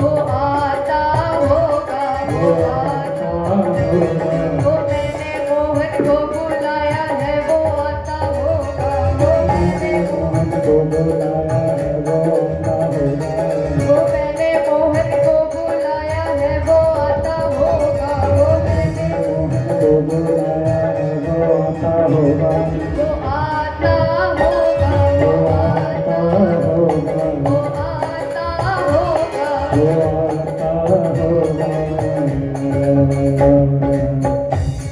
वो आता होगा, वो आता होगा। वो मैंने मोहन को बुलाया है, वो आता होगा। वो मैंने मोहन को बुलाया है, वो आता होगा। वो मैंने मोहन को बुलाया है, वो आता होगा। वो मैंने मोहन को बुलाया है, वो आता होगा। वो आता होगा, वो आता होगा। वो आता होगा, वो आता होगा।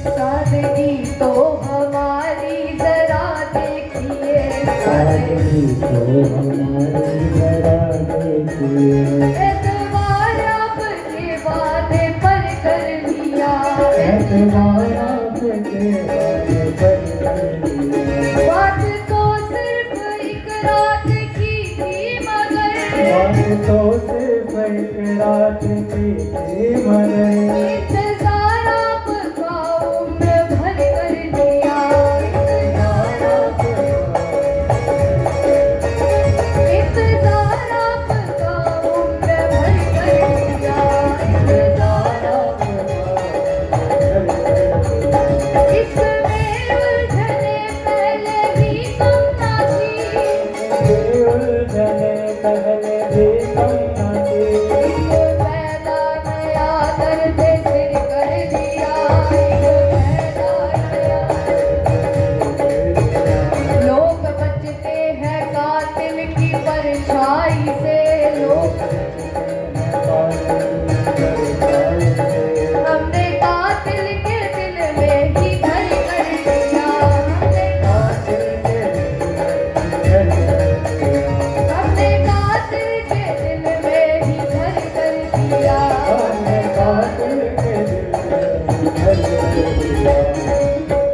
सादगी तो हमारी जरा देखिए, सादगी तो हमारी जरा देखिए। एतबार आपके वादे पर कर लिया, एतबार आपके वादे पर कर लिया। बात तो सिर्फ एक रात की थी, मगर बात तो सिर्फ एक रात की थी, मगर इंतजार आपका उम्र भर कर दिया। इंतजार आपका उम्र भर कर दिया। इंतजार इसमें उलझने पहले भी कम ना थी, उलझने पहले भी कम ना थी। पैदा नया दर्द सिर कर दिया, पैदा नया। लोग बचते हैं कातिल की परछाई से, लोग हमने कातिल के दिल में ही घर कर दिया। हमने कातिल के दिल में ही घर कर दिया।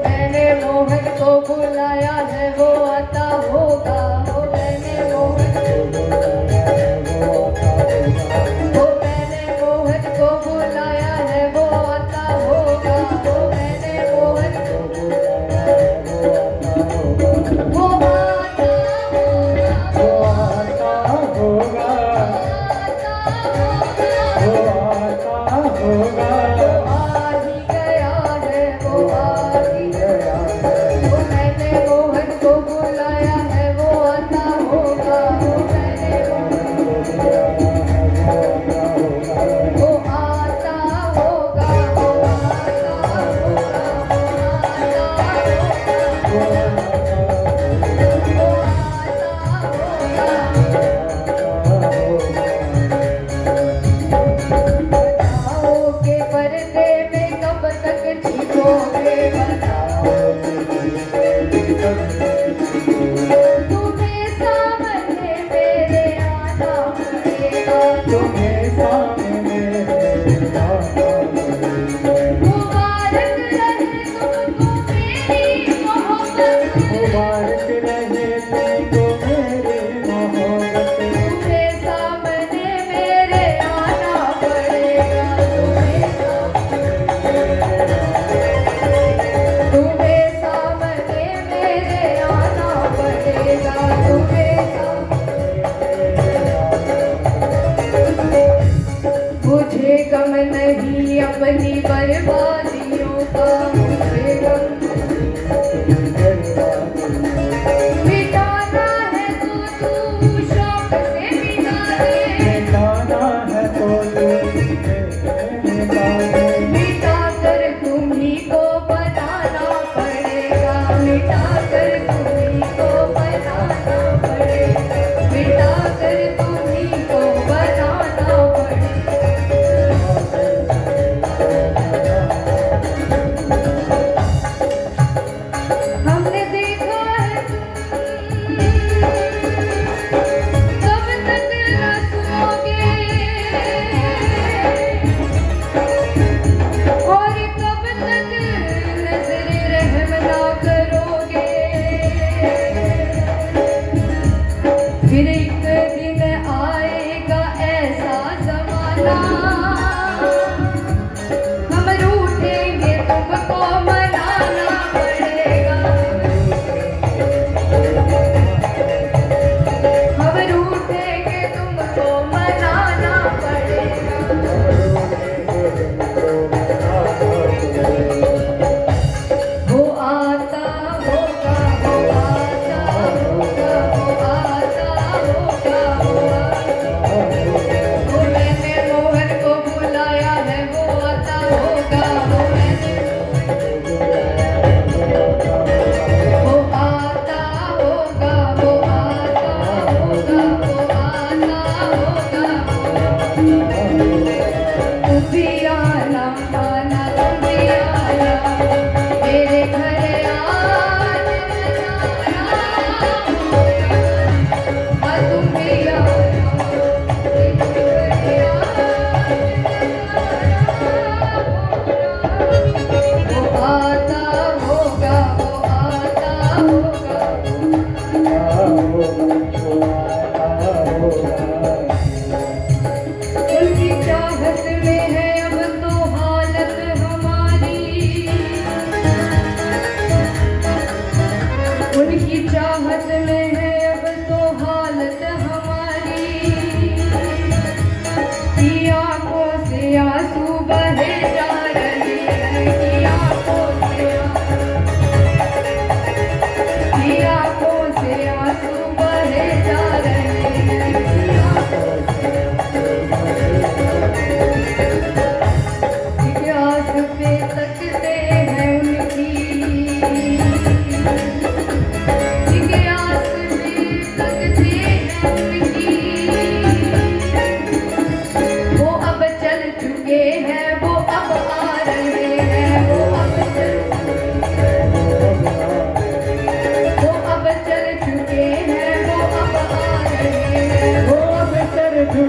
मैंने मोहन को बुलाया है, वो आता होगा। वो मैंने मोहन को बुलाया है, वो आता होगा। वो मैंने मोहन को बुलाया है, वो आता होगा। वो मैंने मोहन को बुलाया है, वो आता होगा। वो आता होगा, वो आता होगा। वो आता होगा, वो आ ही गया है, वो आ ही गया है। वो मैंने मोहन को बुलाया है, वो आता होगा। वो मैंने मोहन को बुलाया है, वो आता होगा। वो आता होगा, वो आता होगा। बताओ के पर्दे में कब तक छिपोगे, बताओ तुम्हें सामने मेरे आना पड़ेगा, तुम्हें सामने मेरे आना पड़ेगा। मुबारक रहे तुमको मेरी मोहब्बत, मुबारक रहे तुमको मेरी मोहब्बत। तुम्हें सामने मेरे आना पड़ेगा, तुम्हें सामने मेरे आना पड़ेगा। तुम्हें मुझे गम नहीं अपनी बर्बादियों का, मुझे गम मिटाना है तो तू शौक से मिटा दे, मिटाना है तो तू मिटा दे। मिटा कर तुम्ही को बनाना पड़ेगा, मिटा कर तुम्ही को बनाना पड़ेगा, मिटा कर तुम्ही को बनाना पड़ेगा।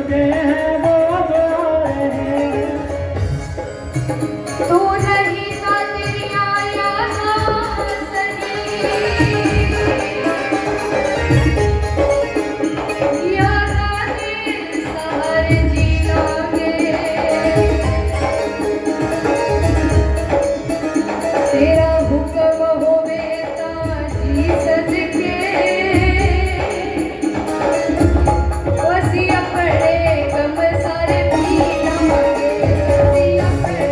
चुके हैं वो अब आ रहे हैं। तू नहीं था तेरी आया सही यादा दिल सहर जी लागे तेरा हुक्म होवे ताजी सदके वसी अपने गम सारे पी लागे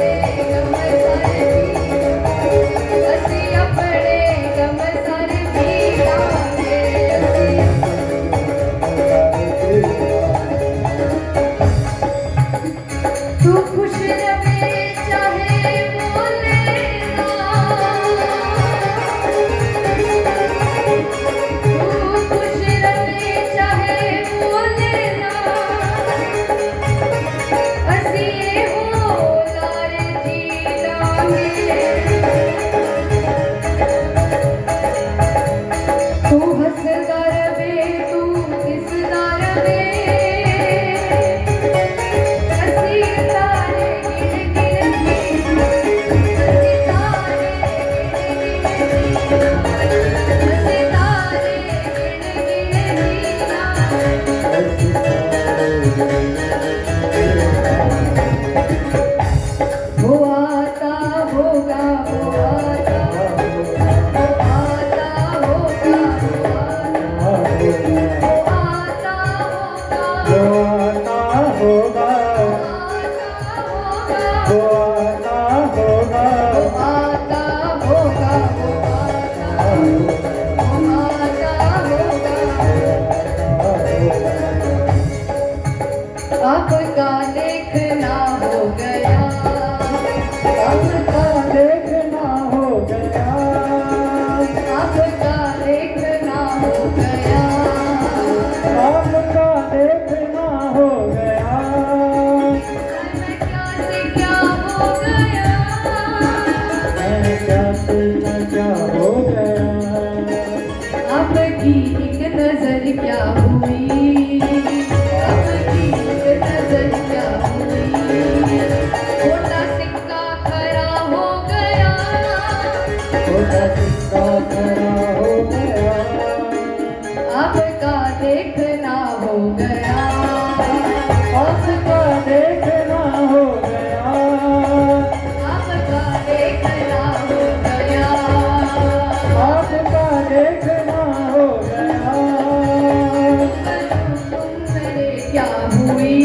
वसी अपने गम सारे पी लागे तू खुश रहे चाहे बोले ना तू खुश रहे चाहे बोले ना असी हो लार जी लागे तू हंसदा रवे तू किसदा रवे असी तारे गिन गिन जीना असी तारे गिन गिन जीना वो आता होगा वो आता होगा वो आता होगा, वो आता होगा, आता होगा आपका देखना हो गया आपका देखना हो गया, आपका देखना हो गया आपका देखना हो गया। मैं क्या से क्या हो गया मैं क्या से क्या हो गया, आपकी एक नजर क्या हुई आपकी एक नजर क्या हुई छोटा सिक्का खरा हो गया छोटा सिक्का खड़ा हो गया, आपका देखना हो गया आपका देखना हो गया, आपका देखना हो गया आपका देखना हो गया। तुम मेरे क्या हुई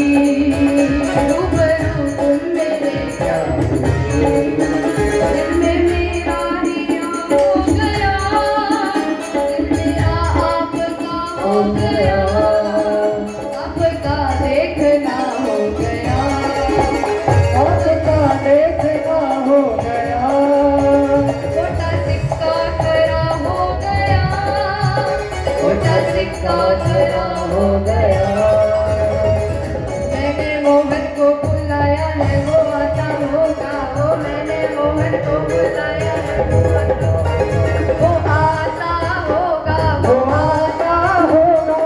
रूबरू तुम मेरे क्या हुई दिल में मेरा हिया हो गया दिल मेरा आपका हो गया आपका देखना हो गया आपका देखना हो गया, छोटा सिक्का खरा हो गया छोटा सिक्का खरा हो गया मैंने मोहन को बुलाया है वो आता होगा वो मैंने मोहन को बुलाया है वो आता होगा वो आता होगा, वो आता होगा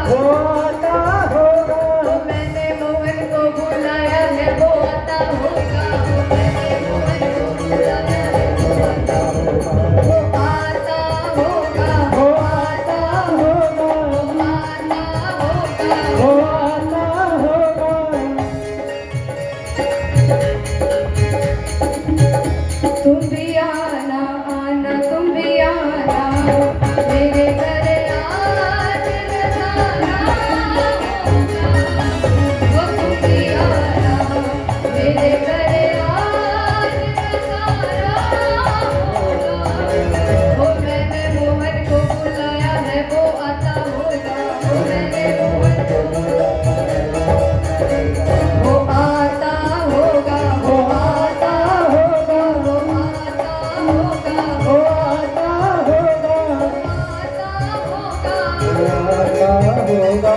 वो आता होगा, वो मैंने मोहन को बुलाया है वो आता होगा वो मैंने मोहन को बुलाया है वो आता होगा वो आता होगा वो आता होगा, वो आता होगा वो आता होगा। तुम भी आना आना तुम भी आना मेरे घर आज नजारा होगा वो तुम भी आना मेरे घर आज नजारा होगा वो मैंने मोहन को बुलाया है वो आता होगा वो मैंने मोहन को बुलाया है वो आता होगा वो आता होगा, वो आता होगा वो आता होगा, आता होगा वो आता होगा।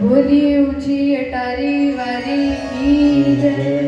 बोली ऊंची अटारी वारी की जय।